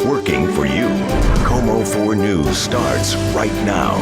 working for you. KOMO 4 News starts right now.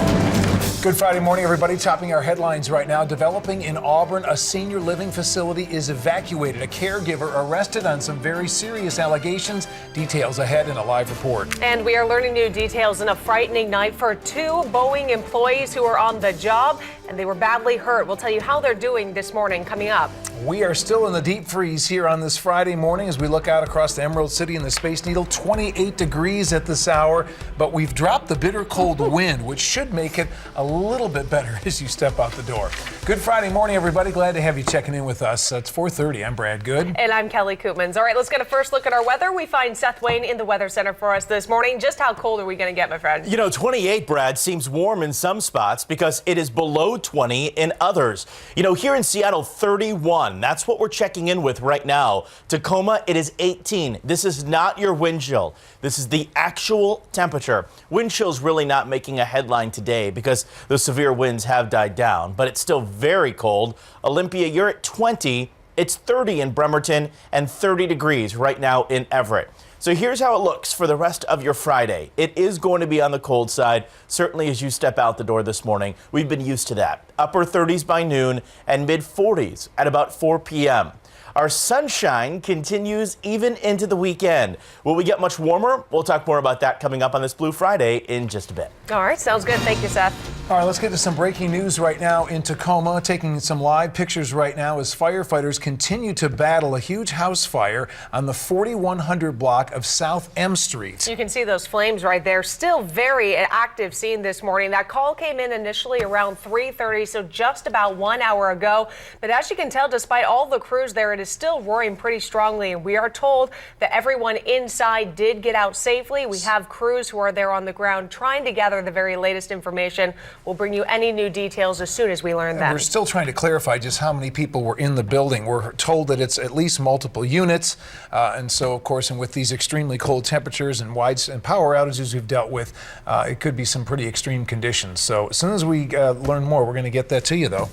Good Friday morning, everybody. Topping our headlines right now. Developing in Auburn, a senior living facility is evacuated. A caregiver arrested on some very serious allegations. Details ahead in a live report. And we are learning new details in a frightening night for two Boeing employees who were on the job and they were badly hurt. We'll tell you how they're doing this morning coming up. We are still in the deep freeze here on this Friday morning as we look out across the Emerald City and the Space Needle. 28 degrees at this hour, but we've dropped the bitter cold wind, which should make it a little bit better as you step out the door. Good Friday morning, everybody. Glad to have you checking in with us. It's 4:30. I'm Brad Good. And I'm Kelly Koopmans. All right, let's get a first look at our weather. We find Seth Wayne in the Weather Center for us this morning. Just how cold are we going to get, my friend? You know, 28, Brad, seems warm in some spots because it is below 20 in others. You know, here in Seattle, 31. That's what we're checking in with right now. Tacoma, it is 18. This is not your wind chill. This is the actual temperature. Wind chill's really not making a headline today because the severe winds have died down, but it's still very cold. Olympia, you're at 20. It's 30 in Bremerton and 30 degrees right now in Everett. So here's how it looks for the rest of your Friday. It is going to be on the cold side, certainly as you step out the door this morning. We've been used to that. Upper 30s by noon and mid 40s at about 4 p.m. Our sunshine continues even into the weekend. Will we get much warmer? We'll talk more about that coming up on this Blue Friday in just a bit. All right, sounds good. Thank you, Seth. All right, let's get to some breaking news right now in Tacoma. Taking some live pictures right now as firefighters continue to battle a huge house fire on the 4100 block of South M Street. You can see those flames right there. Still very active scene this morning. That call came in initially around 3:30, so just about 1 hour ago. But as you can tell, despite all the crews there, it is still roaring pretty strongly. And we are told that everyone inside did get out safely. We have crews who are there on the ground trying to gather the very latest information. We'll bring you any new details as soon as we learn them. We're still trying to clarify just how many people were in the building. We're told that it's at least multiple units. And so, of course, and with these extremely cold temperatures and power outages we've dealt with, it could be some pretty extreme conditions. So as soon as we learn more, we're going to get that to you, though.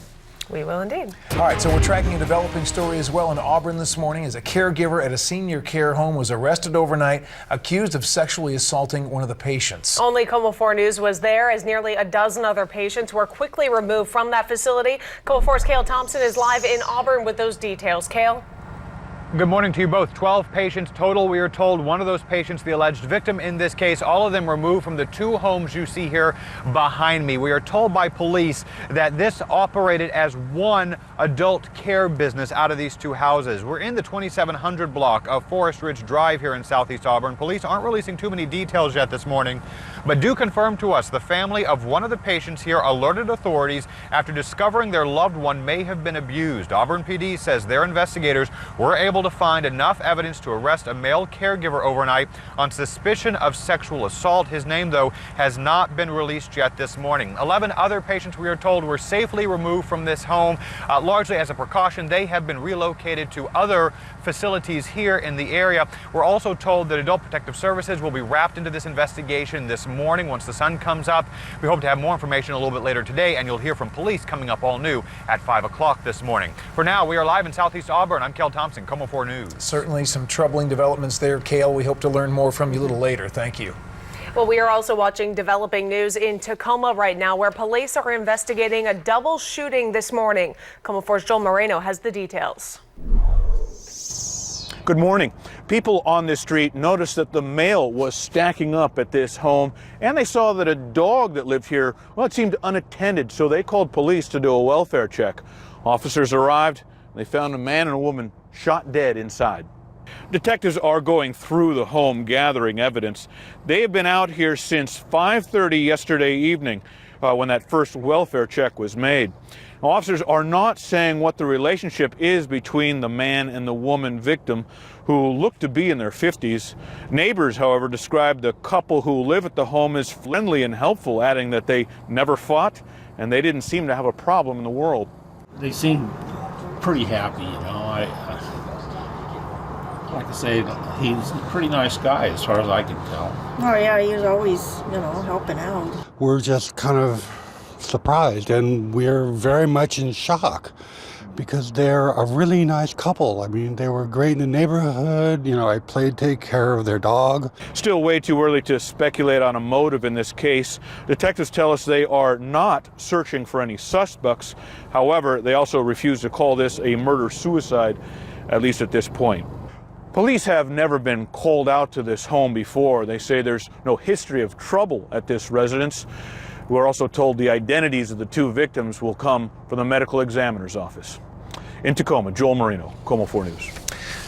We will indeed. All right, so we're tracking a developing story as well in Auburn this morning as a caregiver at a senior care home was arrested overnight, accused of sexually assaulting one of the patients. Only KOMO 4 News was there as nearly a dozen other patients were quickly removed from that facility. KOMO 4's Cale Thompson is live in Auburn with those details. Cale? Good morning to you both. 12 patients total. We are told one of those patients, the alleged victim in this case, all of them removed from the two homes you see here behind me. We are told by police that this operated as one adult care business out of these two houses. We're in the 2700 block of Forest Ridge Drive here in Southeast Auburn. Police aren't releasing too many details yet this morning, but do confirm to us the family of one of the patients here alerted authorities after discovering their loved one may have been abused. Auburn PD says their investigators were able to find enough evidence to arrest a male caregiver overnight on suspicion of sexual assault. His name, though, has not been released yet this morning. 11 other patients, we are told, were safely removed from this home. Largely as a precaution, they have been relocated to other facilities here in the area. We're also told that Adult Protective Services will be wrapped into this investigation this morning once the sun comes up. We hope to have more information a little bit later today, and you'll hear from police coming up all new at 5 o'clock this morning. For now, we are live in Southeast Auburn. I'm Cale Thompson, KOMO 4 News. Certainly some troubling developments there, Cale. We hope to learn more from you a little later. Thank you. Well, we are also watching developing news in Tacoma right now, where police are investigating a double shooting this morning. KOMO 4's Joel Moreno has the details. Good morning. People on this street noticed that the mail was stacking up at this home, and they saw that a dog that lived here, well, it seemed unattended, so they called police to do a welfare check. Officers arrived. They found a man and a woman shot dead inside. Detectives are going through the home gathering evidence. They have been out here since 5:30 yesterday evening when that first welfare check was made. Now, officers are not saying what the relationship is between the man and the woman victim, who look to be in their 50s. Neighbors, however, described the couple who live at the home as friendly and helpful, adding that they never fought and they didn't seem to have a problem in the world. They seem pretty happy, you know. Like I say, he's a pretty nice guy as far as I can tell. Oh yeah, he's always, helping out. We're just kind of surprised, and we're very much in shock because they're a really nice couple. I mean, they were great in the neighborhood. You know, I played take care of their dog. Still way too early to speculate on a motive in this case. Detectives tell us they are not searching for any suspects. However, they also refuse to call this a murder-suicide, at least at this point. Police have never been called out to this home before. They say there's no history of trouble at this residence. We're also told the identities of the two victims will come from the medical examiner's office. In Tacoma, Joel Marino, KOMO 4 News.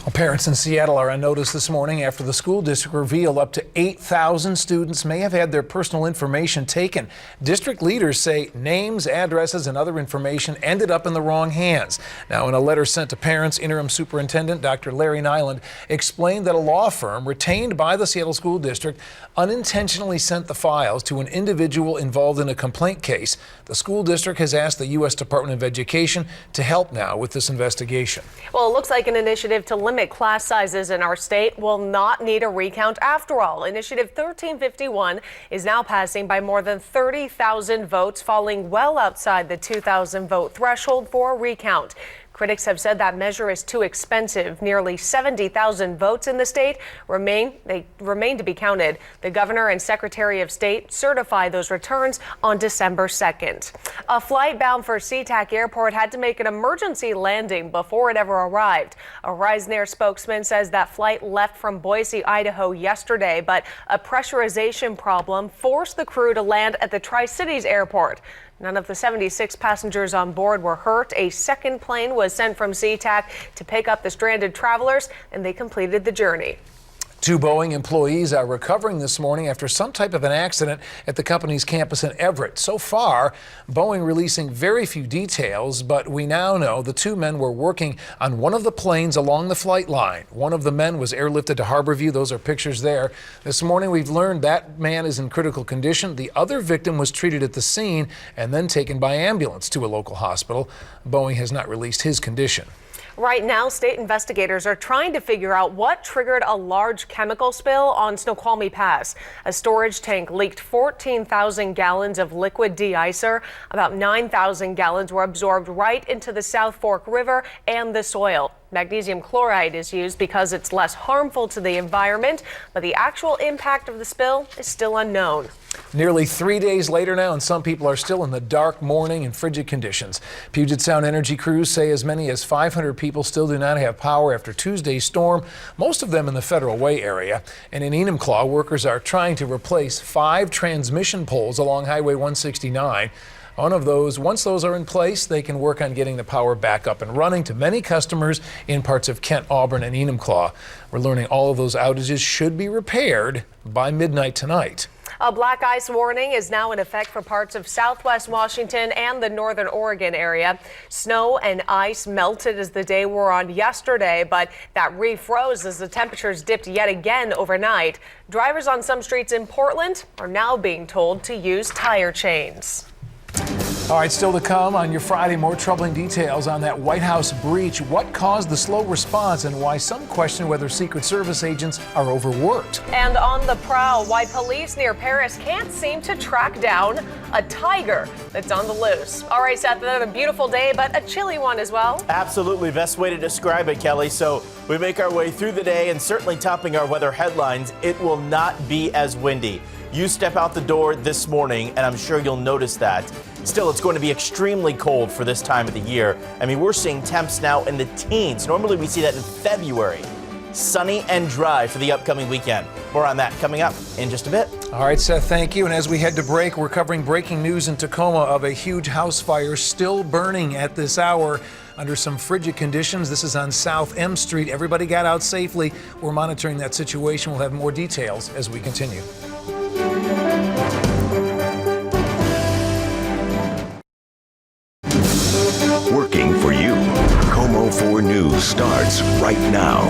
Well, parents in Seattle are on notice this morning after the school district revealed up to 8,000 students may have had their personal information taken. District leaders say names, addresses, and other information ended up in the wrong hands. Now, in a letter sent to parents, Interim Superintendent Dr. Larry Nyland explained that a law firm retained by the Seattle School District unintentionally sent the files to an individual involved in a complaint case. The school district has asked the U.S. Department of Education to help now with this investigation. Well, it looks like an initiative to limit class sizes in our state will not need a recount after all. Initiative 1351 is now passing by more than 30,000 votes, falling well outside the 2,000 vote threshold for a recount. Critics have said that measure is too expensive. Nearly 70,000 votes in the state remain to be counted. The governor and secretary of state certify those returns on December 2nd. A flight bound for SeaTac Airport had to make an emergency landing before it ever arrived. A Reisner spokesman says that flight left from Boise, Idaho yesterday, but a pressurization problem forced the crew to land at the Tri-Cities Airport. None of the 76 passengers on board were hurt. A second plane was sent from SeaTac to pick up the stranded travelers, and they completed the journey. Two Boeing employees are recovering this morning after some type of an accident at the company's campus in Everett. So far, Boeing releasing very few details, but we now know the two men were working on one of the planes along the flight line. One of the men was airlifted to Harborview. Those are pictures there. This morning, we've learned that man is in critical condition. The other victim was treated at the scene and then taken by ambulance to a local hospital. Boeing has not released his condition. Right now, state investigators are trying to figure out what triggered a large chemical spill on Snoqualmie Pass. A storage tank leaked 14,000 gallons of liquid de-icer. About 9,000 gallons were absorbed right into the South Fork River and the soil. Magnesium chloride is used because it's less harmful to the environment, but the actual impact of the spill is still unknown. Nearly 3 days later now, and some people are still in the dark morning and frigid conditions. Puget Sound energy crews say as many as 500 people still do not have power after Tuesday's storm, most of them in the Federal Way area. And in Enumclaw, workers are trying to replace 5 transmission poles along Highway 169. One of those, once those are in place, they can work on getting the power back up and running to many customers in parts of Kent, Auburn, and Enumclaw. We're learning all of those outages should be repaired by midnight tonight. A black ice warning is now in effect for parts of southwest Washington and the northern Oregon area. Snow and ice melted as the day wore on yesterday, but that refroze as the temperatures dipped yet again overnight. Drivers on some streets in Portland are now being told to use tire chains. All right, still to come on your Friday, more troubling details on that White House breach. What caused the slow response and why some question whether Secret Service agents are overworked. And on the prowl, why police near Paris can't seem to track down a tiger that's on the loose. All right, Seth, another beautiful day, but a chilly one as well. Absolutely. Best way to describe it, Kelly. So we make our way through the day and certainly topping our weather headlines. It will not be as windy. You step out the door this morning, and I'm sure you'll notice that. Still, it's going to be extremely cold for this time of the year. I mean, we're seeing temps now in the teens. Normally, we see that in February. Sunny and dry for the upcoming weekend. More on that coming up in just a bit. All right, Seth, thank you. And as we head to break, we're covering breaking news in Tacoma of a huge house fire still burning at this hour under some frigid conditions. This is on South M Street. Everybody got out safely. We're monitoring that situation. We'll have more details as we continue. Working for you. KOMO 4 News starts right now.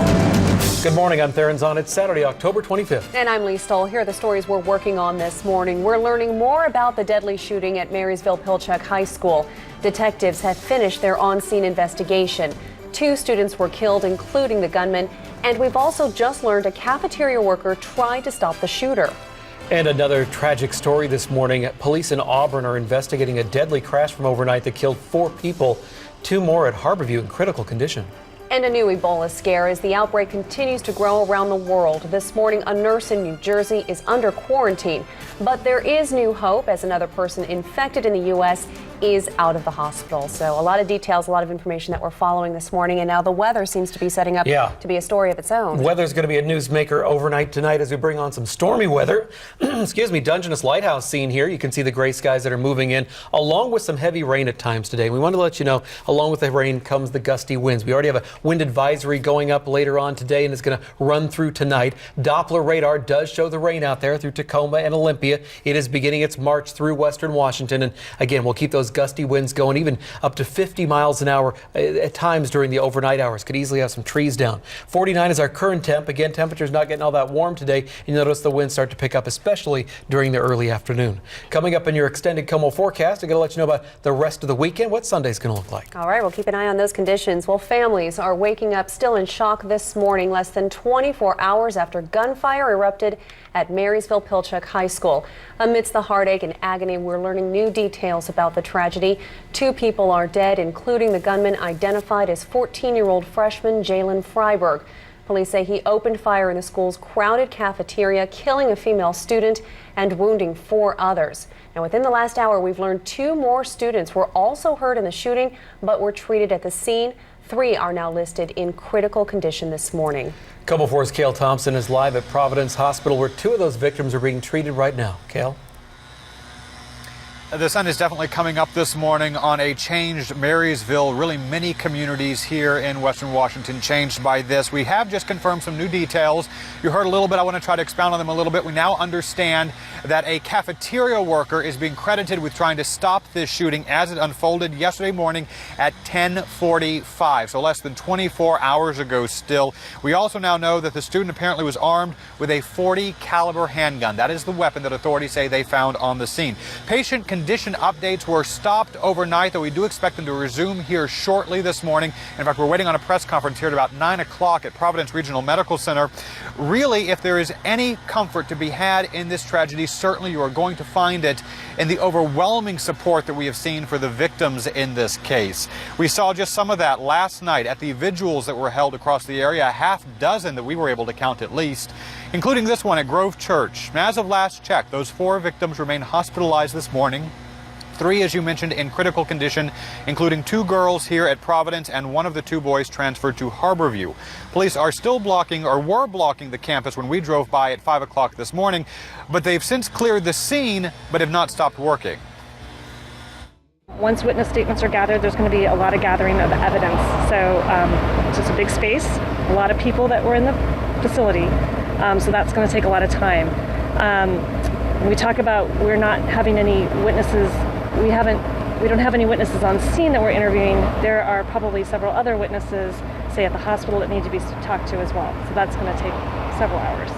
Good morning, I'm Theron Zahn. It's Saturday, October 25th. And I'm Lee Stoll. Here are the stories we're working on this morning. We're learning more about the deadly shooting at Marysville-Pilchuck High School. Detectives have finished their on-scene investigation. 2 students were killed, including the gunman. And we've also just learned a cafeteria worker tried to stop the shooter. And another tragic story this morning. Police in Auburn are investigating a deadly crash from overnight that killed 4 people. 2 more at Harborview in critical condition. And a new Ebola scare as the outbreak continues to grow around the world. This morning, a nurse in New Jersey is under quarantine. But there is new hope as another person infected in the U.S. is out of the hospital. So a lot of details, a lot of information that we're following this morning. And now the weather seems to be setting up to be a story of its own. Weather's going to be a newsmaker overnight tonight as we bring on some stormy weather. Excuse me, Dungeness Lighthouse scene here. You can see the gray skies that are moving in, along with some heavy rain at times today. We want to let you know, along with the rain comes the gusty winds. We already have a wind advisory going up later on today, and it's going to run through tonight. Doppler radar does show the rain out there through Tacoma and Olympia. It is beginning its march through western Washington. And again, we'll keep those gusty winds going even up to 50 miles an hour at times during the overnight hours. Could easily have some trees down. 49 is our current temp. Again, temperature's not getting all that warm today. You notice the winds start to pick up, especially during the early afternoon. Coming up in your extended KOMO forecast, I'm going to let you know about the rest of the weekend, what Sunday's going to look like. All right, we'll keep an eye on those conditions. Well, families are waking up still in shock this morning, less than 24 hours after gunfire erupted at Marysville-Pilchuck High School. Amidst the heartache and agony, we're learning new details about the tragedy. 2 people are dead, including the gunman identified as 14-year-old freshman Jalen Freiberg. Police say he opened fire in the school's crowded cafeteria, killing a female student and wounding 4 others. Now, within the last hour, we've learned 2 more students were also hurt in the shooting, but were treated at the scene. 3 are now listed in critical condition this morning. KOMO 4's Cale Thompson is live at Providence Hospital, where 2 of those victims are being treated right now. Cale? The sun is definitely coming up this morning on a changed Marysville. Really many communities here in Western Washington changed by this. We have just confirmed some new details. You heard a little bit. I want to try to expound on them a little bit. We now understand that a cafeteria worker is being credited with trying to stop this shooting as it unfolded yesterday morning at 10:45. So less than 24 hours ago still. We also now know that the student apparently was armed with a .40 caliber handgun. That is the weapon that authorities say they found on the scene. Patient condition updates were stopped overnight, though we do expect them to resume here shortly this morning. In fact, we're waiting on a press conference here at about 9 o'clock at Providence Regional Medical Center. Really, if there is any comfort to be had in this tragedy, certainly you are going to find it in the overwhelming support that we have seen for the victims in this case. We saw just some of that last night at the vigils that were held across the area, a half dozen that we were able to count at least, including this one at Grove Church. And as of last check, those 4 victims remain hospitalized this morning. 3, as you mentioned, in critical condition, including 2 girls here at Providence and 1 of the 2 boys transferred to Harborview. Police are still blocking, or were blocking, the campus when we drove by at 5 o'clock this morning, but they've since cleared the scene but have not stopped working. Once witness statements are gathered, there's going to be a lot of gathering of evidence. So it's just a big space, a lot of people that were in the facility, so that's going to take a lot of time. When we talk about we're not having any witnesses, we don't have any witnesses on scene that we're interviewing. There are probably several other witnesses, say at the hospital, that need to be talked to as well. So that's going to take several hours.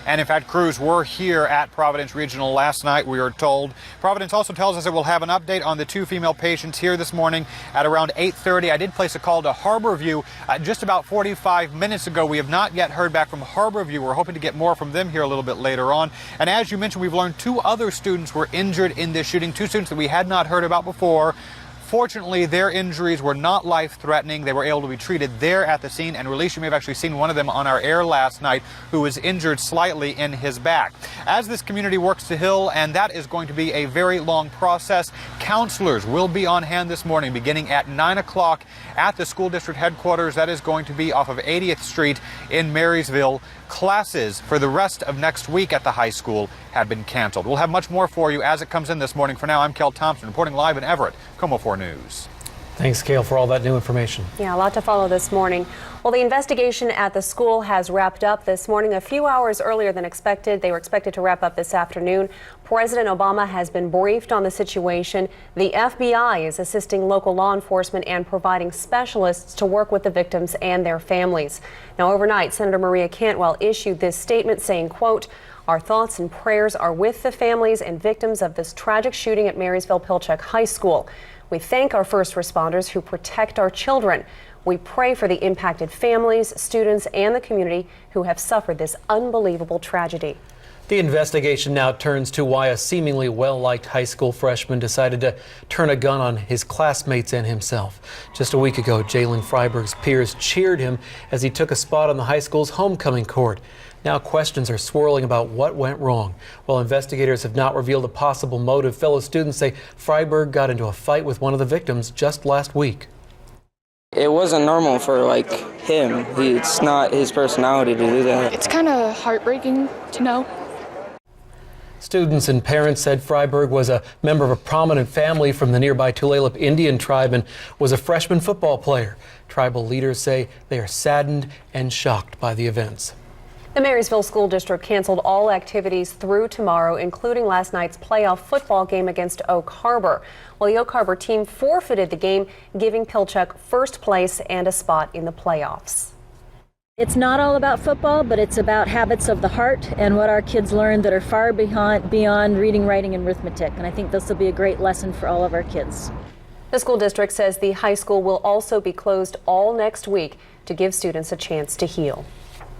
And in fact, crews were here at Providence Regional last night, we are told. Providence also tells us it will have an update on the 2 female patients here this morning at around 8:30. I did place a call to Harborview just about 45 minutes ago. We have not yet heard back from Harborview. We're hoping to get more from them here a little bit later on. And as you mentioned, we've learned 2 other students were injured in this shooting, 2 students that we had not heard about before. Fortunately, their injuries were not life-threatening. They were able to be treated there at the scene. And released, you may have actually seen one of them on our air last night who was injured slightly in his back. As this community works to heal, and that is going to be a very long process, counselors will be on hand this morning beginning at 9 o'clock at the school district headquarters. That is going to be off of 80th Street in Marysville. Classes for the rest of next week at the high school have been canceled. We'll have much more for you as it comes in this morning. For now, I'm Cale Thompson reporting live in Everett, KOMO 4 News. Thanks, Cale, for all that new information. Yeah, a lot to follow this morning. Well, the investigation at the school has wrapped up this morning a few hours earlier than expected. They were expected to wrap up this afternoon. President Obama has been briefed on the situation. The FBI is assisting local law enforcement and providing specialists to work with the victims and their families. Now, overnight, Senator Maria Cantwell issued this statement saying, quote, "Our thoughts and prayers are with the families and victims of this tragic shooting at Marysville-Pilchuck High School. We thank our first responders who protect our children. We pray for the impacted families, students, and the community who have suffered this unbelievable tragedy." The investigation now turns to why a seemingly well-liked high school freshman decided to turn a gun on his classmates and himself. Just a week ago, Jalen Freiberg's peers cheered him as he took a spot on the high school's homecoming court. Now questions are swirling about what went wrong. While investigators have not revealed a possible motive, fellow students say Freiberg got into a fight with one of the victims just last week. It wasn't normal for him. It's not his personality to do that. It's kind of heartbreaking to know. Students and parents said Freiberg was a member of a prominent family from the nearby Tulalip Indian tribe and was a freshman football player. Tribal leaders say they are saddened and shocked by the events. The Marysville School District canceled all activities through tomorrow, including last night's playoff football game against Oak Harbor. Well, the Oak Harbor team forfeited the game, giving Pilchuck first place and a spot in the playoffs. It's not all about football, but it's about habits of the heart and what our kids learn that are far beyond reading, writing, and arithmetic. And I think this will be a great lesson for all of our kids. The school district says the high school will also be closed all next week to give students a chance to heal.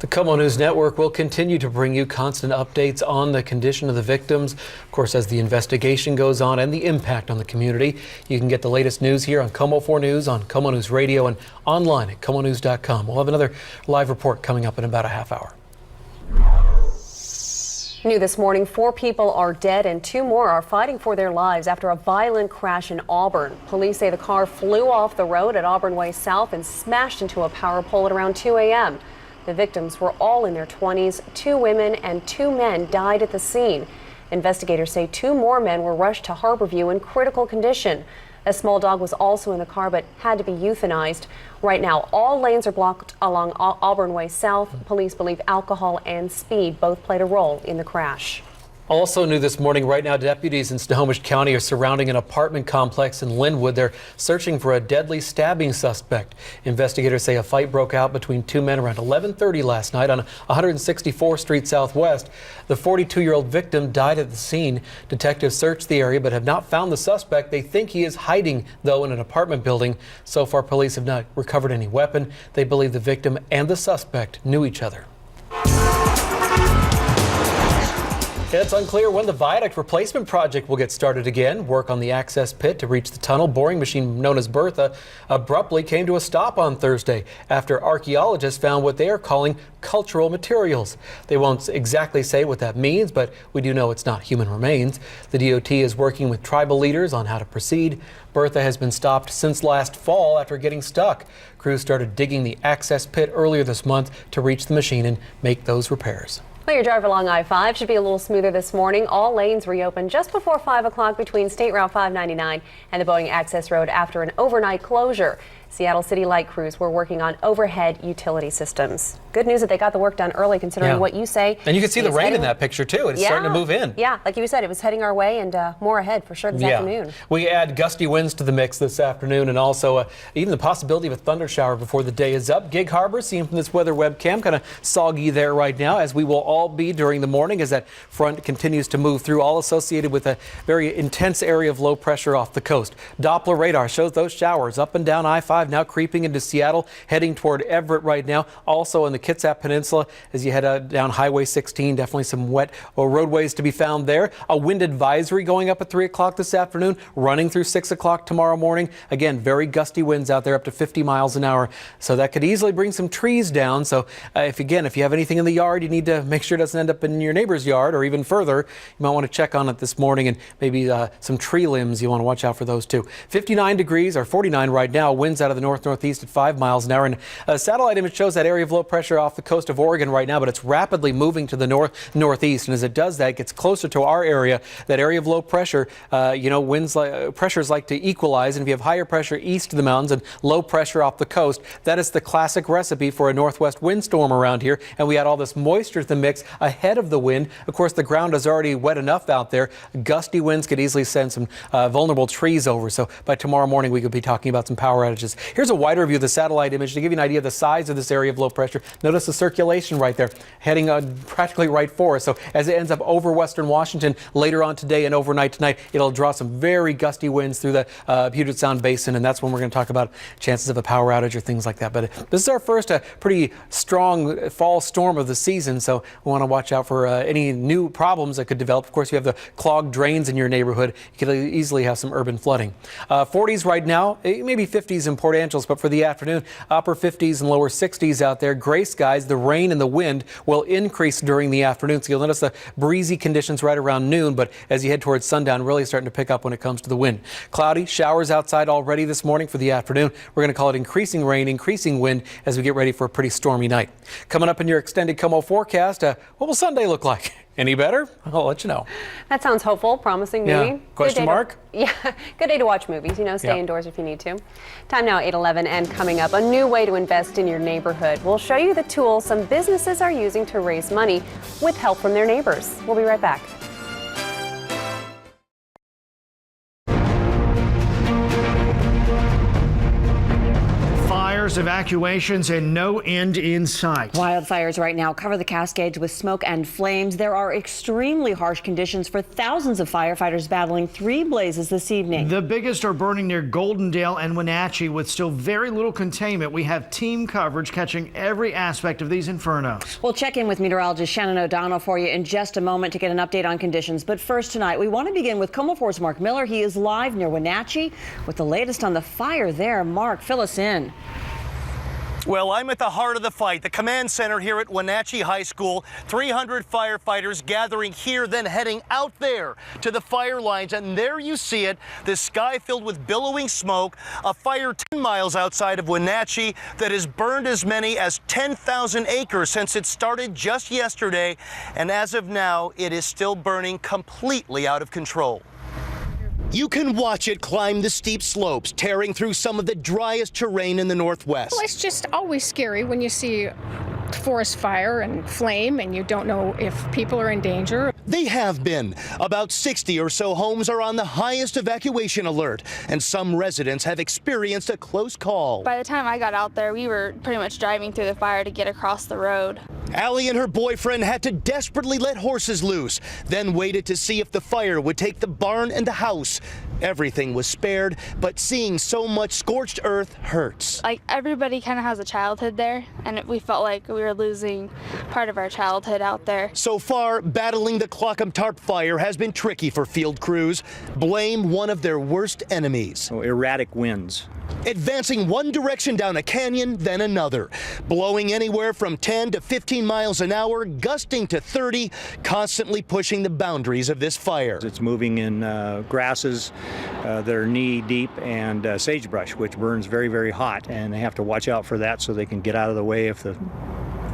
The KOMO News Network will continue to bring you constant updates on the condition of the victims, of course, as the investigation goes on and the impact on the community. You can get the latest news here on KOMO 4 News, on KOMO News Radio, and online at KOMOnews.com. We'll have another live report coming up in about a half hour. New this morning, 4 people are dead and 2 more are fighting for their lives after a violent crash in Auburn. Police say the car flew off the road at Auburn Way South and smashed into a power pole at around 2 a.m. The victims were all in their 20s. 2 women and 2 men died at the scene. Investigators say 2 more men were rushed to Harborview in critical condition. A small dog was also in the car but had to be euthanized. Right now, all lanes are blocked along Auburn Way South. Police believe alcohol and speed both played a role in the crash. Also new this morning, right now, deputies in Snohomish County are surrounding an apartment complex in Linwood. They're searching for a deadly stabbing suspect. Investigators say a fight broke out between 2 men around 11:30 last night on 164th Street Southwest. The 42-year-old victim died at the scene. Detectives searched the area but have not found the suspect. They think he is hiding, though, in an apartment building. So far, police have not recovered any weapon. They believe the victim and the suspect knew each other. It's unclear when the viaduct replacement project will get started again. Work on the access pit to reach the tunnel boring machine known as Bertha abruptly came to a stop on Thursday after archaeologists found what they are calling cultural materials. They won't exactly say what that means, but we do know it's not human remains. The DOT is working with tribal leaders on how to proceed. Bertha has been stopped since last fall after getting stuck. Crews started digging the access pit earlier this month to reach the machine and make those repairs. Well, your drive along I-5 should be a little smoother this morning. All lanes reopened just before 5 o'clock between State Route 599 and the Boeing Access Road after an overnight closure. Seattle City Light crews were working on overhead utility systems. Good news that they got the work done early, considering what you say. And you can see the rain in that picture, too. It's starting to move in. Yeah, like you said, it was heading our way and more ahead for sure this afternoon. We add gusty winds to the mix this afternoon and also even the possibility of a thunder shower before the day is up. Gig Harbor, seen from this weather webcam, kind of soggy there right now, as we will all be during the morning as that front continues to move through, all associated with a very intense area of low pressure off the coast. Doppler radar shows those showers up and down I-5 now creeping into Seattle, heading toward Everett right now. Also in the Kitsap Peninsula as you head down Highway 16, definitely some wet roadways to be found there. A wind advisory going up at 3 o'clock this afternoon, running through 6 o'clock tomorrow morning. Again, very gusty winds out there up to 50 miles an hour. So that could easily bring some trees down. So if you have anything in the yard, you need to make sure it doesn't end up in your neighbor's yard or even further. You might want to check on it this morning, and maybe some tree limbs. You want to watch out for those too. 59 degrees or 49 right now. Winds out of the northeast at 5 miles an hour. And a satellite image shows that area of low pressure off the coast of Oregon right now, but it's rapidly moving to the northeast. And as it does that, it gets closer to our area. That area of low pressure, pressures like to equalize. And if you have higher pressure east of the mountains and low pressure off the coast, that is the classic recipe for a northwest windstorm around here. And we had all this moisture to the mix ahead of the wind. Of course, the ground is already wet enough out there. Gusty winds could easily send some vulnerable trees over. So by tomorrow morning, we could be talking about some power outages Here's a wider view of the satellite image to give you an idea of the size of this area of low pressure. Notice the circulation right there heading practically right for us. So as it ends up over western Washington later on today and overnight tonight, it'll draw some very gusty winds through the Puget Sound Basin, and that's when we're going to talk about chances of a power outage or things like that. But this is our first pretty strong fall storm of the season, so we want to watch out for any new problems that could develop. Of course, you have the clogged drains in your neighborhood. You could easily have some urban flooding. 40s right now, maybe 50s in Port Angeles, but for the afternoon, upper 50s and lower 60s out there. Gray skies, the rain and the wind will increase during the afternoon. So you'll notice the breezy conditions right around noon, but as you head towards sundown, really starting to pick up when it comes to the wind. Cloudy, showers outside already this morning for the afternoon. We're going to call it increasing rain, increasing wind as we get ready for a pretty stormy night. Coming up in your extended KOMO forecast, what will Sunday look like? Any better? I'll let you know. That sounds hopeful, promising maybe. Yeah. Question mark? Yeah, good day to watch movies, stay indoors if you need to. Time now, 8:11, and coming up, a new way to invest in your neighborhood. We'll show you the tools some businesses are using to raise money with help from their neighbors. We'll be right back. Evacuations and no end in sight. Wildfires right now cover the Cascades with smoke and flames. There are extremely harsh conditions for thousands of firefighters battling 3 blazes this evening. The biggest are burning near Goldendale and Wenatchee with still very little containment. We have team coverage catching every aspect of these infernos. We'll check in with meteorologist Shannon O'Donnell for you in just a moment to get an update on conditions. But first tonight, we want to begin with KOMO 4's Mark Miller. He is live near Wenatchee with the latest on the fire there. Mark, fill us in. Well, I'm at the heart of the fight, the command center here at Wenatchee High School. 300 firefighters gathering here, then heading out there to the fire lines. And there you see it, the sky filled with billowing smoke, a fire 10 miles outside of Wenatchee that has burned as many as 10,000 acres since it started just yesterday. And as of now, it is still burning completely out of control. You can watch it climb the steep slopes, tearing through some of the driest terrain in the Northwest. Well, it's just always scary when you see forest fire and flame and you don't know if people are in danger. They have been. About 60 or so homes are on the highest evacuation alert, and some residents have experienced a close call. By the time I got out there, we were pretty much driving through the fire to get across the road. Allie and her boyfriend had to desperately let horses loose, then waited to see if the fire would take the barn and the house. Everything was spared, but seeing so much scorched earth hurts. Like, everybody kind of has a childhood there, and we felt like we were losing part of our childhood out there. So far, battling the Clockham Tarp fire has been tricky for field crews. Blame one of their worst enemies. Erratic winds. Advancing one direction down a canyon, then another. Blowing anywhere from 10 to 15 miles an hour, gusting to 30, constantly pushing the boundaries of this fire. It's moving in grasses that are knee deep and sagebrush, which burns very, very hot, and they have to watch out for that so they can get out of the way if the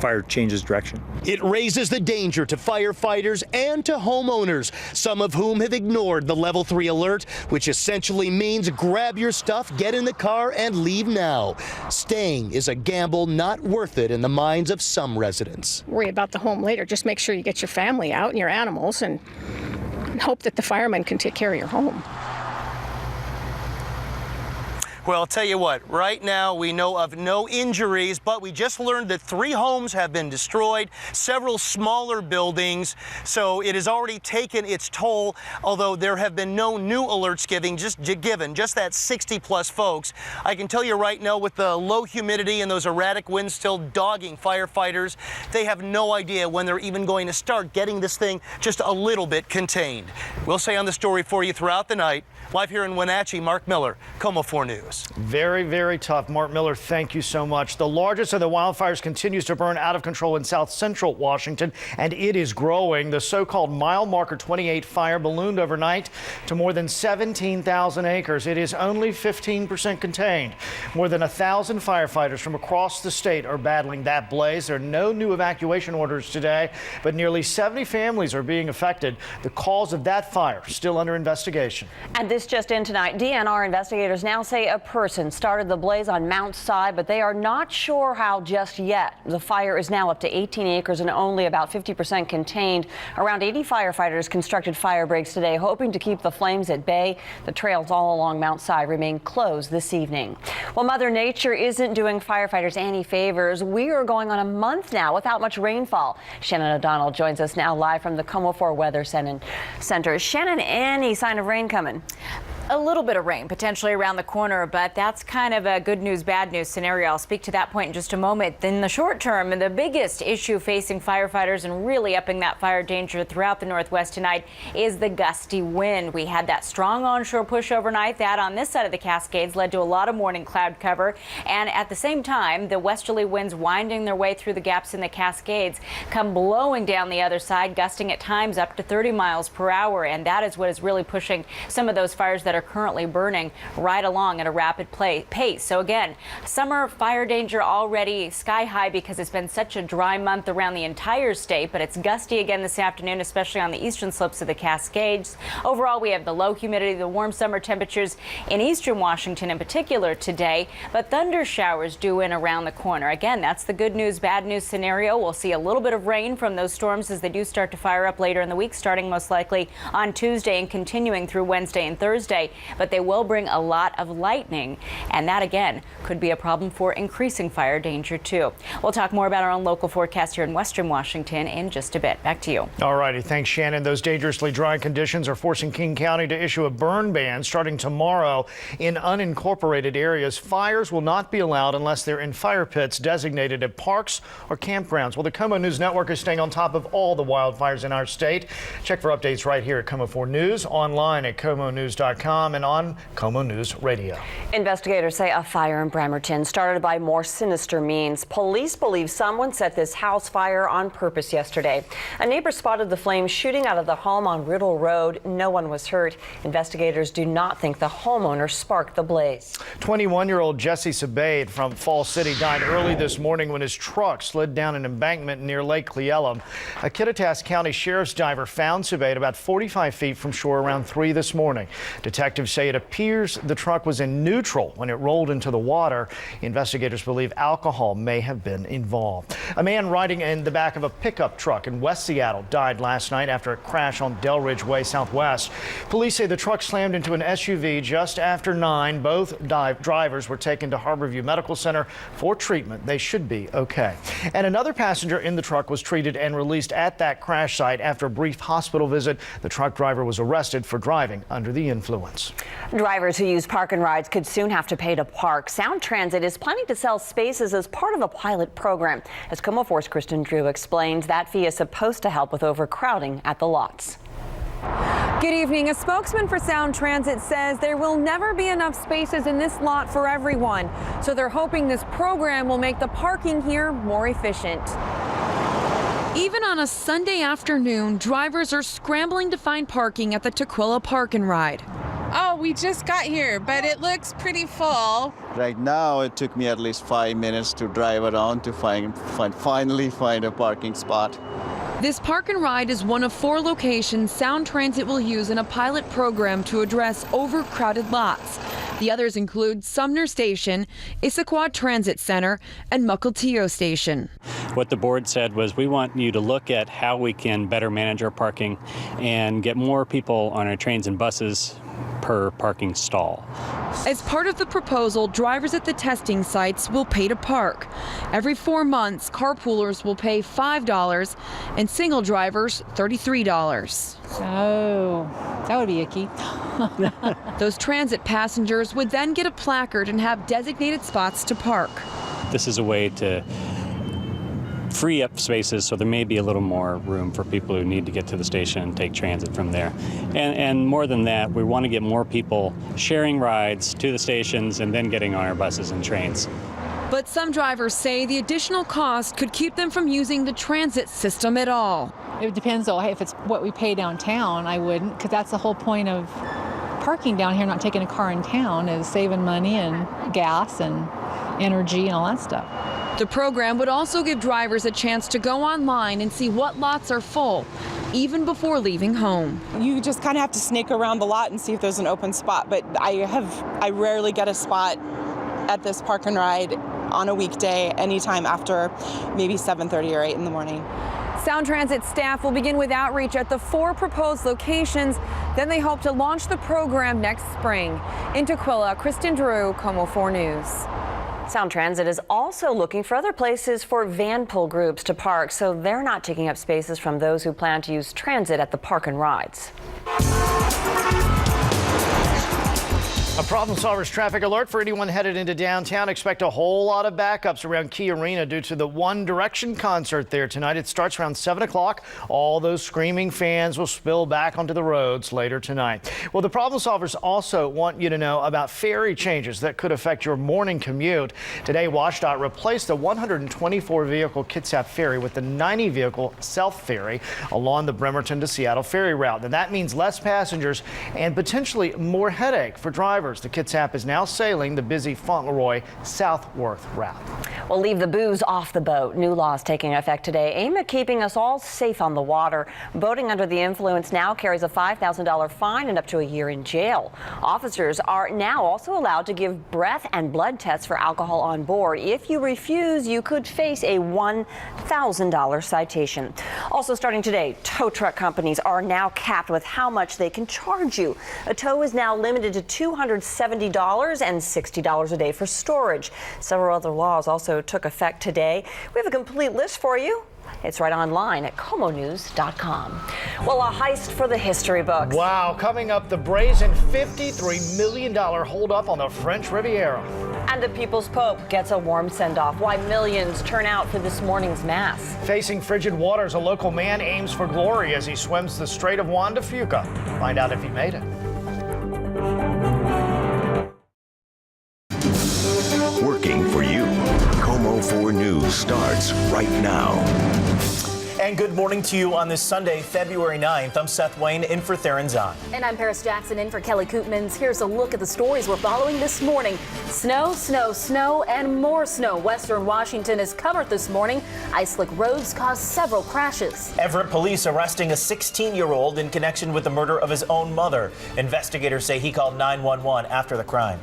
fire changes direction. It raises the danger to firefighters and to homeowners, some of whom have ignored the level 3 alert, which essentially means grab your stuff, get in the car, and leave now. Staying is a gamble not worth it in the minds of some residents. Worry about the home later. Just make sure you get your family out and your animals and hope that the firemen can take care of your home. Well, I'll tell you what, right now we know of no injuries, but we just learned that 3 homes have been destroyed, several smaller buildings, so it has already taken its toll, although there have been no new alerts given, just that 60+ folks. I can tell you right now, with the low humidity and those erratic winds still dogging firefighters, they have no idea when they're even going to start getting this thing just a little bit contained. We'll stay on the story for you throughout the night. Live here in Wenatchee, Mark Miller, KOMO 4 News. Very, very tough. Mark Miller, thank you so much. The largest of the wildfires continues to burn out of control in south central Washington, and it is growing. The so-called mile marker 28 fire ballooned overnight to more than 17,000 acres. It is only 15% contained. More than 1,000 firefighters from across the state are battling that blaze. There are no new evacuation orders today, but nearly 70 families are being affected. The cause of that fire still under investigation. And this just in tonight, DNR investigators now say a person started the blaze on Mount Si, but they are not sure how just yet. The fire is now up to 18 acres and only about 50% contained. Around 80 firefighters constructed fire breaks today, hoping to keep the flames at bay. The trails all along Mount Si remain closed this evening. Well, Mother Nature isn't doing firefighters any favors. We are going on a month now without much rainfall. Shannon O'Donnell joins us now live from the KOMO 4 Weather Center. Shannon, any sign of rain coming? A little bit of rain potentially around the corner, but that's kind of a good news, bad news scenario. I'll speak to that point in just a moment. In the short term, the biggest issue facing firefighters and really upping that fire danger throughout the Northwest tonight is the gusty wind. We had that strong onshore push overnight that on this side of the Cascades led to a lot of morning cloud cover. And at the same time, the westerly winds winding their way through the gaps in the Cascades come blowing down the other side, gusting at times up to 30 miles per hour. And that is what is really pushing some of those fires that are currently burning right along at a rapid pace. So again, summer fire danger already sky high because it's been such a dry month around the entire state, but it's gusty again this afternoon, especially on the eastern slopes of the Cascades. Overall, we have the low humidity, the warm summer temperatures in eastern Washington in particular today, but thunder showers due in around the corner. Again, that's the good news, bad news scenario. We'll see a little bit of rain from those storms as they do start to fire up later in the week, starting most likely on Tuesday and continuing through Wednesday and Thursday. But they will bring a lot of lightning, and that again could be a problem for increasing fire danger too. We'll talk more about our own local forecast here in western Washington in just a bit. Back to you. All righty, thanks, Shannon. Those dangerously dry conditions are forcing King County to issue a burn ban starting tomorrow in unincorporated areas. Fires will not be allowed unless they're in fire pits designated at parks or campgrounds. Well, the KOMO News Network is staying on top of all the wildfires in our state. Check for updates right here at KOMO 4 News, online at KOMOnews.com, and on KOMO News Radio. Investigators say a fire in Bremerton started by more sinister means. Police believe someone set this house fire on purpose yesterday. A neighbor spotted the flames shooting out of the home on Riddle Road. No one was hurt. Investigators do not think the homeowner sparked the blaze. 21-year-old Jesse Sebaid from Fall City died early this morning when his truck slid down an embankment near Lake Cleellum. A Kittitas County Sheriff's diver found Sebaid about 45 feet from shore around 3 this morning. Detectives say it appears the truck was in neutral when it rolled into the water. Investigators believe alcohol may have been involved. A man riding in the back of a pickup truck in West Seattle died last night after a crash on Delridge Way Southwest. Police say the truck slammed into an SUV just after 9. Both drivers were taken to Harborview Medical Center for treatment. They should be okay. And another passenger in the truck was treated and released at that crash site after a brief hospital visit. The truck driver was arrested for driving under the influence. Drivers who use park and rides could soon have to pay to park. Sound Transit is planning to sell spaces as part of a pilot program. As KOMO 4's Kristen Drew explains, that fee is supposed to help with overcrowding at the lots. Good evening. A spokesman for Sound Transit says there will never be enough spaces in this lot for everyone. So they're hoping this program will make the parking here more efficient. Even on a Sunday afternoon, drivers are scrambling to find parking at the Tukwila Park and Ride. Oh, we just got here, but it looks pretty full. Right now, it took me at least 5 minutes to drive around to finally find a parking spot. This park and ride is one of 4 locations Sound Transit will use in a pilot program to address overcrowded lots. The others include Sumner Station, Issaquah Transit Center, and Mukilteo Station. What the board said was we want you to look at how we can better manage our parking and get more people on our trains and buses per parking stall. As part of the proposal, drivers at the testing sites will pay to park. Every 4 months, carpoolers will pay $5 and single drivers $33. Oh, that would be icky. Those transit passengers would then get a placard and have designated spots to park. This is a way to free up spaces so there may be a little more room for people who need to get to the station and take transit from there. And more than that, we want to get more people sharing rides to the stations and then getting on our buses and trains. But some drivers say the additional cost could keep them from using the transit system at all. It depends though. If it's what we pay downtown, I wouldn't, because that's the whole point of parking down here, not taking a car in town, is saving money and gas and energy and all that stuff. The program would also give drivers a chance to go online and see what lots are full, even before leaving home. You just kind of have to snake around the lot and see if there's an open spot, but I rarely get a spot at this park and ride on a weekday anytime after maybe 7:30 or 8 in the morning. Sound Transit staff will begin with outreach at the 4 proposed locations. Then they hope to launch the program next spring. In Tukwila, Kristen Drew, KOMO 4 News. Sound Transit is also looking for other places for van pull groups to park, so they're not taking up spaces from those who plan to use transit at the park and rides. A Problem Solvers traffic alert for anyone headed into downtown. Expect a whole lot of backups around Key Arena due to the One Direction concert there tonight. It starts around 7 o'clock. All those screaming fans will spill back onto the roads later tonight. Well, the Problem Solvers also want you to know about ferry changes that could affect your morning commute. Today, WashDOT replaced the 124-vehicle Kitsap ferry with the 90-vehicle South Ferry along the Bremerton to Seattle ferry route. And that means less passengers and potentially more headache for drivers. The Kitsap is now sailing the busy Fauntleroy Southworth route. Well, leave the booze off the boat. New laws taking effect today aim at keeping us all safe on the water. Boating under the influence now carries a $5,000 fine and up to a year in jail. Officers are now also allowed to give breath and blood tests for alcohol on board. If you refuse, you could face a $1,000 citation. Also starting today, tow truck companies are now capped with how much they can charge you. A tow is now limited to $270 and $60 a day for storage. Several other laws also took effect today. We have a complete list for you. It's right online at KOMOnews.com. Well, a heist for the history books. Wow, coming up, the brazen $53 million holdup on the French Riviera. And the People's Pope gets a warm send-off. Why millions turn out for this morning's Mass. Facing frigid waters, a local man aims for glory as he swims the Strait of Juan de Fuca. Find out if he made it. Working for you. KOMO 4 News starts right now. And good morning to you on this Sunday, February 9th. I'm Seth Wayne, in for Theron Zahn. And I'm Paris Jackson, in for Kelly Koopmans. Here's a look at the stories we're following this morning. Snow, snow, snow, and more snow. Western Washington is covered this morning. Ice-slick roads caused several crashes. Everett police arresting a 16-year-old in connection with the murder of his own mother. Investigators say he called 911 after the crime.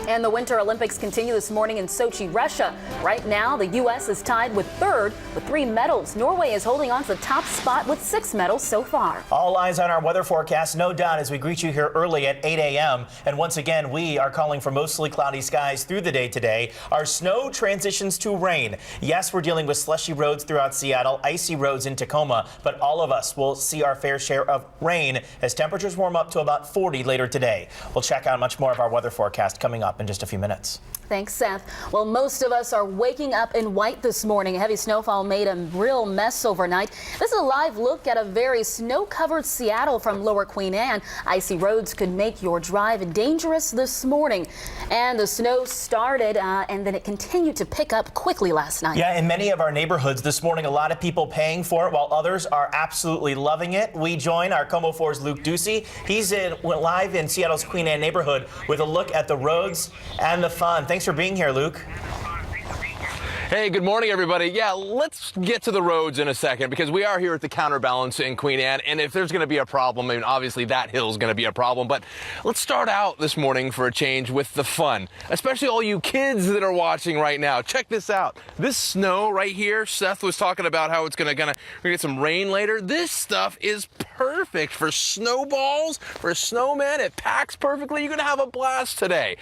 And the Winter Olympics continue this morning in Sochi, Russia. Right now, the U.S. is tied with third with 3 medals. Norway is holding on to the top spot with 6 medals so far. All eyes on our weather forecast, no doubt, as we greet you here early at 8 a.m. And once again, we are calling for mostly cloudy skies through the day today. Our snow transitions to rain. Yes, we're dealing with slushy roads throughout Seattle, icy roads in Tacoma, but all of us will see our fair share of rain as temperatures warm up to about 40 later today. We'll check out much more of our weather forecast coming up in just a few minutes. Thanks, Seth. Well, most of us are waking up in white this morning. Heavy snowfall made a real mess overnight. This is a live look at a very snow-covered Seattle from Lower Queen Anne. Icy roads could make your drive dangerous this morning. And the snow started and then it continued to pick up quickly last night. Yeah, in many of our neighborhoods this morning, a lot of people paying for it while others are absolutely loving it. We join our KOMO 4's Luke Ducey. He's live in Seattle's Queen Anne neighborhood with a look at the roads and the fun. Thanks for being here, Luke. Hey, good morning, everybody. Yeah, let's get to the roads in a second because we are here at the Counterbalance in Queen Anne, and if there's going to be a problem, I mean, obviously that hill's going to be a problem, but let's start out this morning for a change with the fun, especially all you kids that are watching right now. Check this out. This snow right here, Seth was talking about how it's we're gonna get some rain later. This stuff is perfect for snowballs, for snowmen. It packs perfectly. You're going to have a blast today.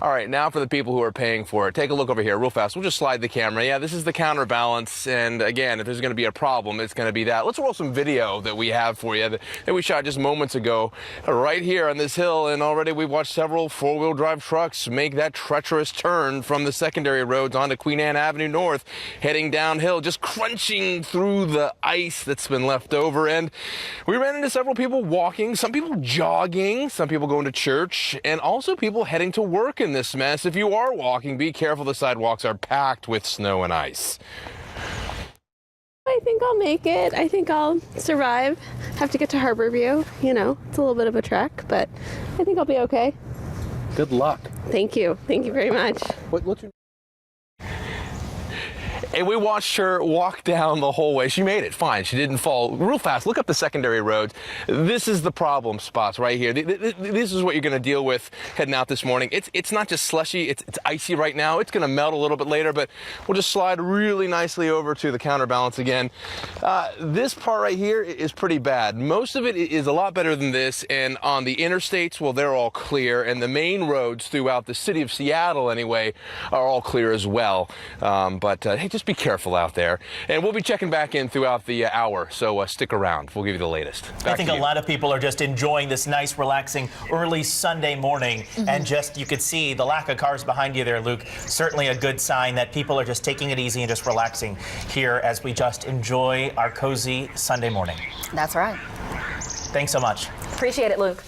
All right, now for the people who are paying for it. Take a look over here real fast. We'll just slide the camera. Yeah, this is the Counterbalance. And again, if there's going to be a problem, it's going to be that. Let's roll some video that we have for you that we shot just moments ago right here on this hill. And already we've watched several four-wheel drive trucks make that treacherous turn from the secondary roads onto Queen Anne Avenue North, heading downhill, just crunching through the ice that's been left over. And we ran into several people walking, some people jogging, some people going to church, and also people heading to work in this mess. If you are walking, be careful. The sidewalks are packed with snow and ice. I think I'll make it. I think I'll survive. Have to get to Harborview. You know, it's a little bit of a trek, but I think I'll be okay. Good luck. Thank you. Thank you very much. What's your... And we watched her walk down the whole way. She made it fine. She didn't fall real fast. Look up the secondary roads. This is the problem spots right here. This is what you're going to deal with heading out this morning. It's not just slushy. It's icy right now. It's going to melt a little bit later, but we'll just slide really nicely over to the counterbalance again. This part right here is pretty bad. Most of it is a lot better than this, and on the interstates, well, they're all clear, and the main roads throughout the city of Seattle anyway are all clear as well. Hey, just be careful out there, and we'll be checking back in throughout the hour, so stick around. We'll give you the latest. I think a lot of people are just enjoying this nice, relaxing early Sunday morning, and just you could see the lack of cars behind you there, Luke. Certainly a good sign that people are just taking it easy and just relaxing here as we just enjoy our cozy Sunday morning. That's right. Thanks so much. Appreciate it, Luke.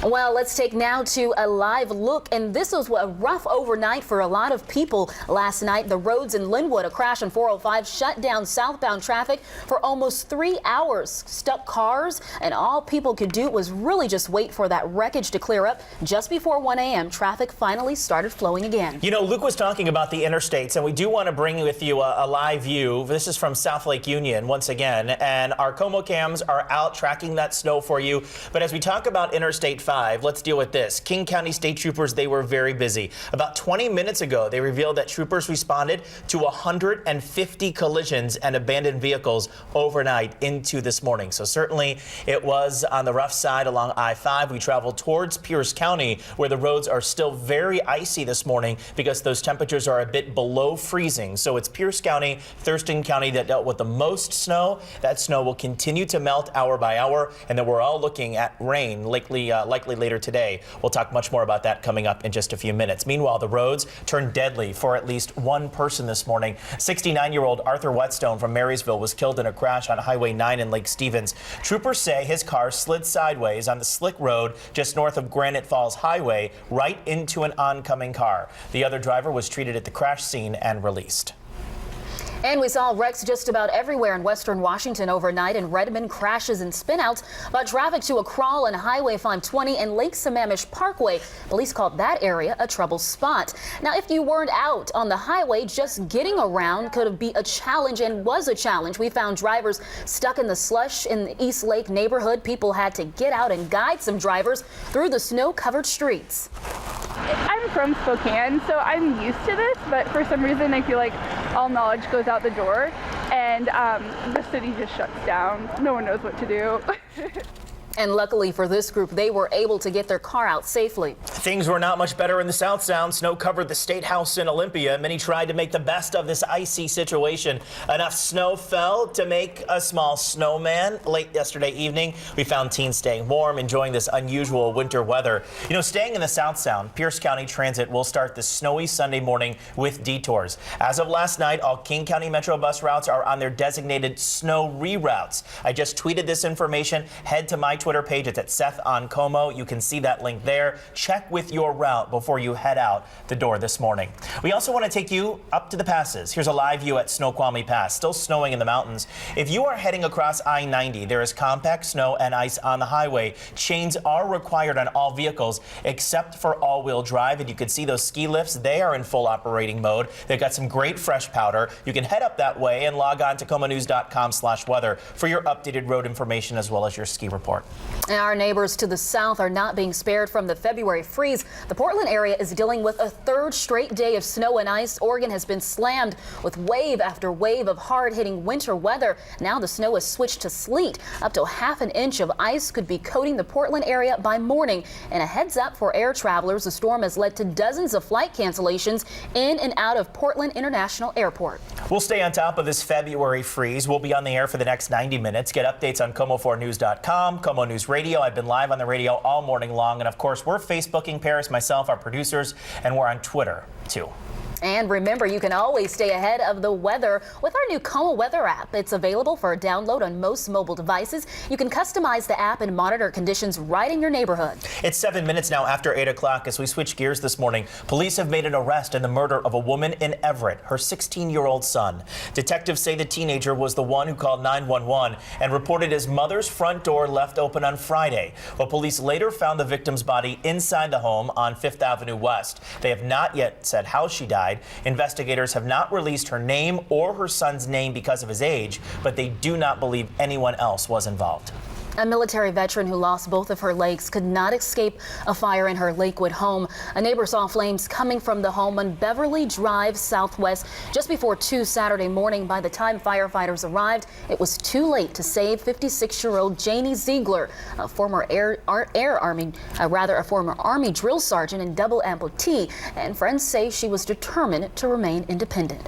Well, let's take now to a live look, and this was a rough overnight for a lot of people last night. The roads in Linwood, a crash on 405 shut down southbound traffic for almost 3 hours. Stuck cars, and all people could do was really just wait for that wreckage to clear up. Just before 1 a.m., traffic finally started flowing again. You know, Luke was talking about the interstates, and we do want to bring with you a live view. This is from South Lake Union once again, and our KOMO cams are out tracking that snow for you. But as we talk about Interstate 5, let's deal with this. King County State Troopers, they were very busy. About 20 minutes ago, they revealed that troopers responded to 150 collisions and abandoned vehicles overnight into this morning. So certainly it was on the rough side along I-5. We traveled towards Pierce County, where the roads are still very icy this morning because those temperatures are a bit below freezing. So it's Pierce County, Thurston County that dealt with the most snow. That snow will continue to melt hour by hour, and then we're all looking at rain likely later today. We'll talk much more about that coming up in just a few minutes. Meanwhile, the roads turned deadly for at least one person this morning. 69-year-old Arthur Whetstone from Marysville was killed in a crash on Highway 9 in Lake Stevens. Troopers say his car slid sideways on the slick road just north of Granite Falls Highway right into an oncoming car. The other driver was treated at the crash scene and released. And we saw wrecks just about everywhere in western Washington overnight, and Redmond crashes and spinouts, but traffic to a crawl on Highway 520 and Lake Sammamish Parkway. Police called that area a trouble spot. Now, if you weren't out on the highway, just getting around could be a challenge, and was a challenge. We found drivers stuck in the slush in the East Lake neighborhood. People had to get out and guide some drivers through the snow-covered streets. I'm from Spokane, so I'm used to this, but for some reason I feel like all knowledge goes out the door, and the city just shuts down. No one knows what to do. And luckily for this group, they were able to get their car out safely. Things were not much better in the South Sound. Snow covered the State House in Olympia. Many tried to make the best of this icy situation. Enough snow fell to make a small snowman. Late yesterday evening, we found teens staying warm, enjoying this unusual winter weather. You know, staying in the South Sound, Pierce County Transit will start this snowy Sunday morning with detours. As of last night, all King County Metro bus routes are on their designated snow reroutes. I just tweeted this information. Head to my Twitter page. It's at Seth on KOMO. You can see that link there. Check with your route before you head out the door this morning. We also want to take you up to the passes. Here's a live view at Snoqualmie Pass. Still snowing in the mountains. If you are heading across I-90, there is compact snow and ice on the highway. Chains are required on all vehicles except for all-wheel drive, and you can see those ski lifts. They are in full operating mode. They've got some great fresh powder. You can head up that way and log on to KOMOnews.com/weather for your updated road information as well as your ski report. And our neighbors to the south are not being spared from the February freeze. The Portland area is dealing with a third straight day of snow and ice. Oregon has been slammed with wave after wave of hard-hitting winter weather. Now the snow has switched to sleet. Up to ½ an inch of ice could be coating the Portland area by morning. And a heads up for air travelers, the storm has led to dozens of flight cancellations in and out of Portland International Airport. We'll stay on top of this February freeze. We'll be on the air for the next 90 minutes. Get updates on KOMO4News.com, KOMO News Radio. I've been live on the radio all morning long. And of course, we're Facebooking Paris, myself, our producers, and we're on Twitter too. And remember, you can always stay ahead of the weather with our new KOMO weather app. It's available for download on most mobile devices. You can customize the app and monitor conditions right in your neighborhood. It's 7 minutes now after 8 o'clock. As we switch gears this morning, police have made an arrest in the murder of a woman in Everett, her 16-year-old son. Detectives say the teenager was the one who called 911 and reported his mother's front door left open on Friday. Well, police later found the victim's body inside the home on 5th Avenue West. They have not yet said how she died, died. Investigators have not released her name or her son's name because of his age, but they do not believe anyone else was involved. A military veteran who lost both of her legs could not escape a fire in her Lakewood home. A neighbor saw flames coming from the home on Beverly Drive Southwest just before 2 Saturday morning. By the time firefighters arrived, it was too late to save 56-year-old Janie Ziegler, a former former Army drill sergeant and double amputee, and friends say she was determined to remain independent.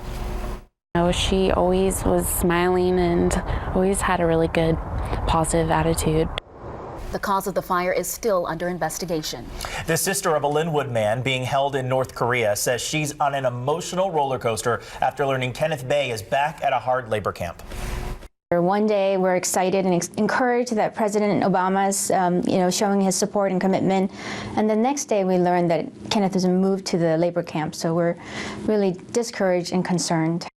She always was smiling and always had a really good, positive attitude. The cause of the fire is still under investigation. The sister of a Linwood man being held in North Korea says she's on an emotional roller coaster after learning Kenneth Bay is back at a hard labor camp. One day we're excited and encouraged that President Obama's showing his support and commitment, and the next day we learned that Kenneth was moved to the labor camp, so we're really discouraged and concerned.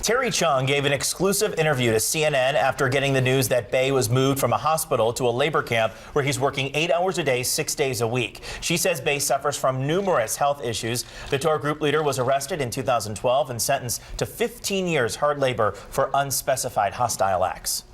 Terry Chung gave an exclusive interview to CNN after getting the news that Bay was moved from a hospital to a labor camp where he's working 8 hours a day, 6 days a week. She says Bay suffers from numerous health issues. The tour group leader was arrested in 2012 and sentenced to 15 years hard labor for unspecified hostile acts.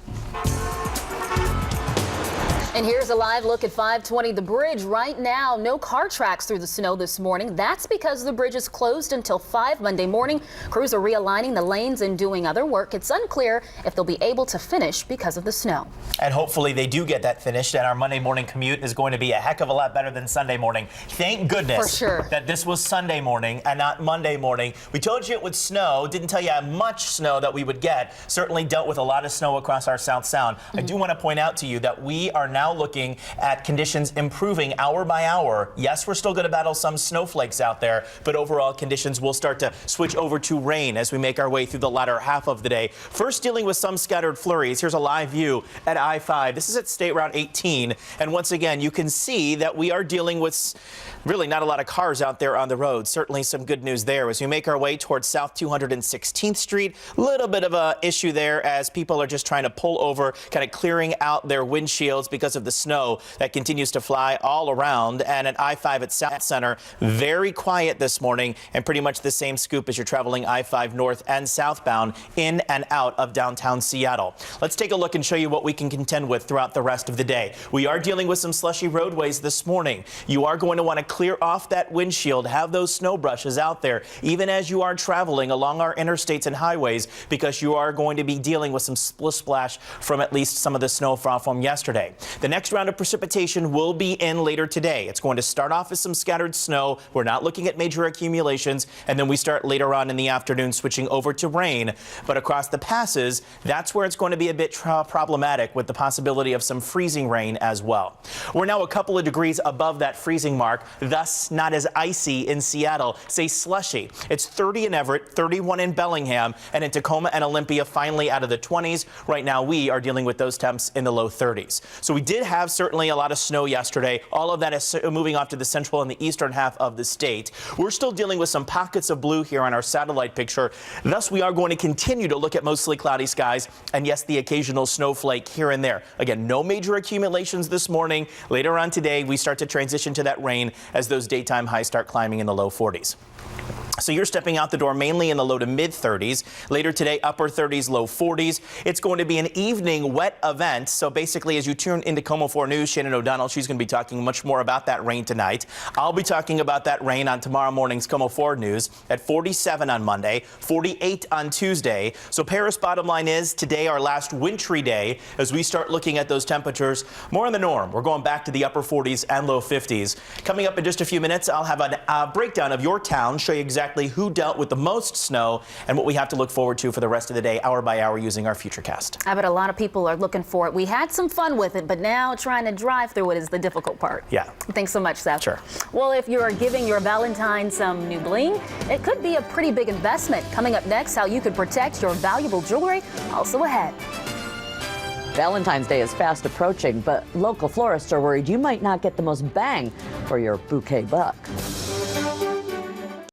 And here's a live look at 520 The Bridge. Right now, no car tracks through the snow this morning. That's because the bridge is closed until 5 Monday morning. Crews are realigning the lanes and doing other work. It's unclear if they'll be able to finish because of the snow. And hopefully they do get that finished, and our Monday morning commute is going to be a heck of a lot better than Sunday morning. Thank goodness For sure. that this was Sunday morning and not Monday morning. We told you it would snow, didn't tell you how much snow that we would get. Certainly dealt with a lot of snow across our South Sound. I do want to point out to you that we are now looking at conditions improving hour by hour. Yes, we're still going to battle some snowflakes out there, but overall conditions will start to switch over to rain as we make our way through the latter half of the day. First, dealing with some scattered flurries. Here's a live view at I-5. This is at State Route 18. And once again, you can see that we are dealing with really not a lot of cars out there on the road. Certainly some good news there as we make our way towards South 216th Street. A little bit of a issue there as people are just trying to pull over, kind of clearing out their windshields because of the snow that continues to fly all around. And at I-5 at South Center, very quiet this morning, and pretty much the same scoop as you're traveling I-5 north and southbound in and out of downtown Seattle. Let's take a look and show you what we can contend with throughout the rest of the day. We are dealing with some slushy roadways this morning. You are going to want to clear off that windshield, have those snow brushes out there, even as you are traveling along our interstates and highways, because you are going to be dealing with some splash from at least some of the snowfall from yesterday. The next round of precipitation will be in later today. It's going to start off as some scattered snow. We're not looking at major accumulations, and then we start later on in the afternoon switching over to rain. But across the passes, that's where it's going to be a bit problematic with the possibility of some freezing rain as well. We're now a couple of degrees above that freezing mark, thus not as icy in Seattle. Say slushy. It's 30 in Everett, 31 in Bellingham, and in Tacoma and Olympia finally out of the 20s. Right now we are dealing with those temps in the low 30s. So we did have certainly a lot of snow yesterday. All of that is moving off to the central and the eastern half of the state. We're still dealing with some pockets of blue here on our satellite picture. Thus, we are going to continue to look at mostly cloudy skies and, yes, the occasional snowflake here and there. Again, no major accumulations this morning. Later on today, we start to transition to that rain as those daytime highs start climbing in the low 40s. So you're stepping out the door mainly in the low to mid 30s. Later today, upper 30s, low 40s. It's going to be an evening wet event. So basically, as you tune into KOMO 4 News, Shannon O'Donnell, she's going to be talking much more about that rain tonight. I'll be talking about that rain on tomorrow morning's KOMO 4 News at 47 on Monday, 48 on Tuesday. So Paris, bottom line is today our last wintry day as we start looking at those temperatures more in the norm. We're going back to the upper 40s and low 50s. Coming up in just a few minutes, I'll have a breakdown of your town, show you exactly who dealt with the most snow and what we have to look forward to for the rest of the day, hour by hour, using our Futurecast. I bet a lot of people are looking for it. We had some fun with it, but now trying to drive through it is the difficult part. Yeah. Thanks so much, Seth. Sure. Well, if you're giving your Valentine some new bling, it could be a pretty big investment. Coming up next, how you could protect your valuable jewelry. Also ahead. Valentine's Day is fast approaching, but local florists are worried you might not get the most bang for your bouquet buck.